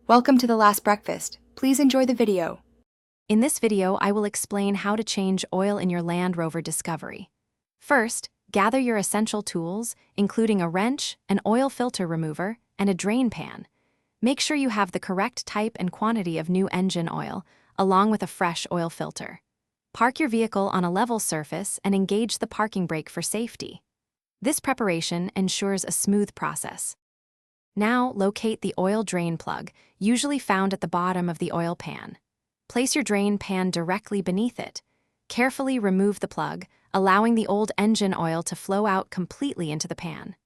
Welcome to The Last Breakfast. Please enjoy the video. In this video, I will explain how to change oil in your Land Rover Discovery. First, gather your essential tools, including a wrench, an oil filter remover, and a drain pan. Make sure you have the correct type and quantity of new engine oil, along with a fresh oil filter. Park your vehicle on a level surface and engage the parking brake for safety. This preparation ensures a smooth process. Now, locate the oil drain plug, usually found at the bottom of the oil pan. Place your drain pan directly beneath it. Carefully remove the plug, allowing the old engine oil to flow out completely into the pan.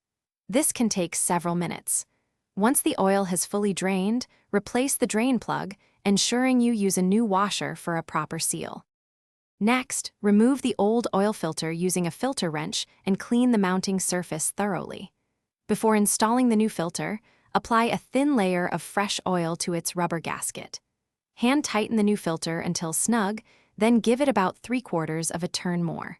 This can take several minutes. Once the oil has fully drained, replace the drain plug, ensuring you use a new washer for a proper seal. Next, remove the old oil filter using a filter wrench and clean the mounting surface thoroughly. Before installing the new filter, apply a thin layer of fresh oil to its rubber gasket. Hand tighten the new filter until snug, then give it about 3/4 of a turn more.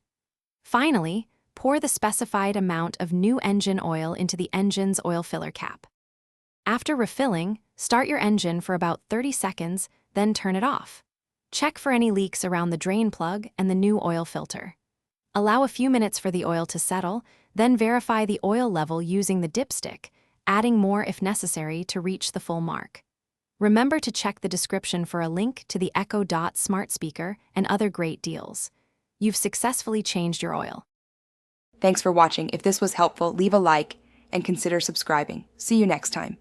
Finally, pour the specified amount of new engine oil into the engine's oil filler cap. After refilling, start your engine for about 30 seconds, then turn it off. Check for any leaks around the drain plug and the new oil filter. Allow a few minutes for the oil to settle, then verify the oil level using the dipstick, adding more if necessary to reach the full mark. Remember to check the description for a link to the Echo Dot smart speaker and other great deals. You've successfully changed your oil. Thanks for watching. If this was helpful, leave a like and consider subscribing. See you next time.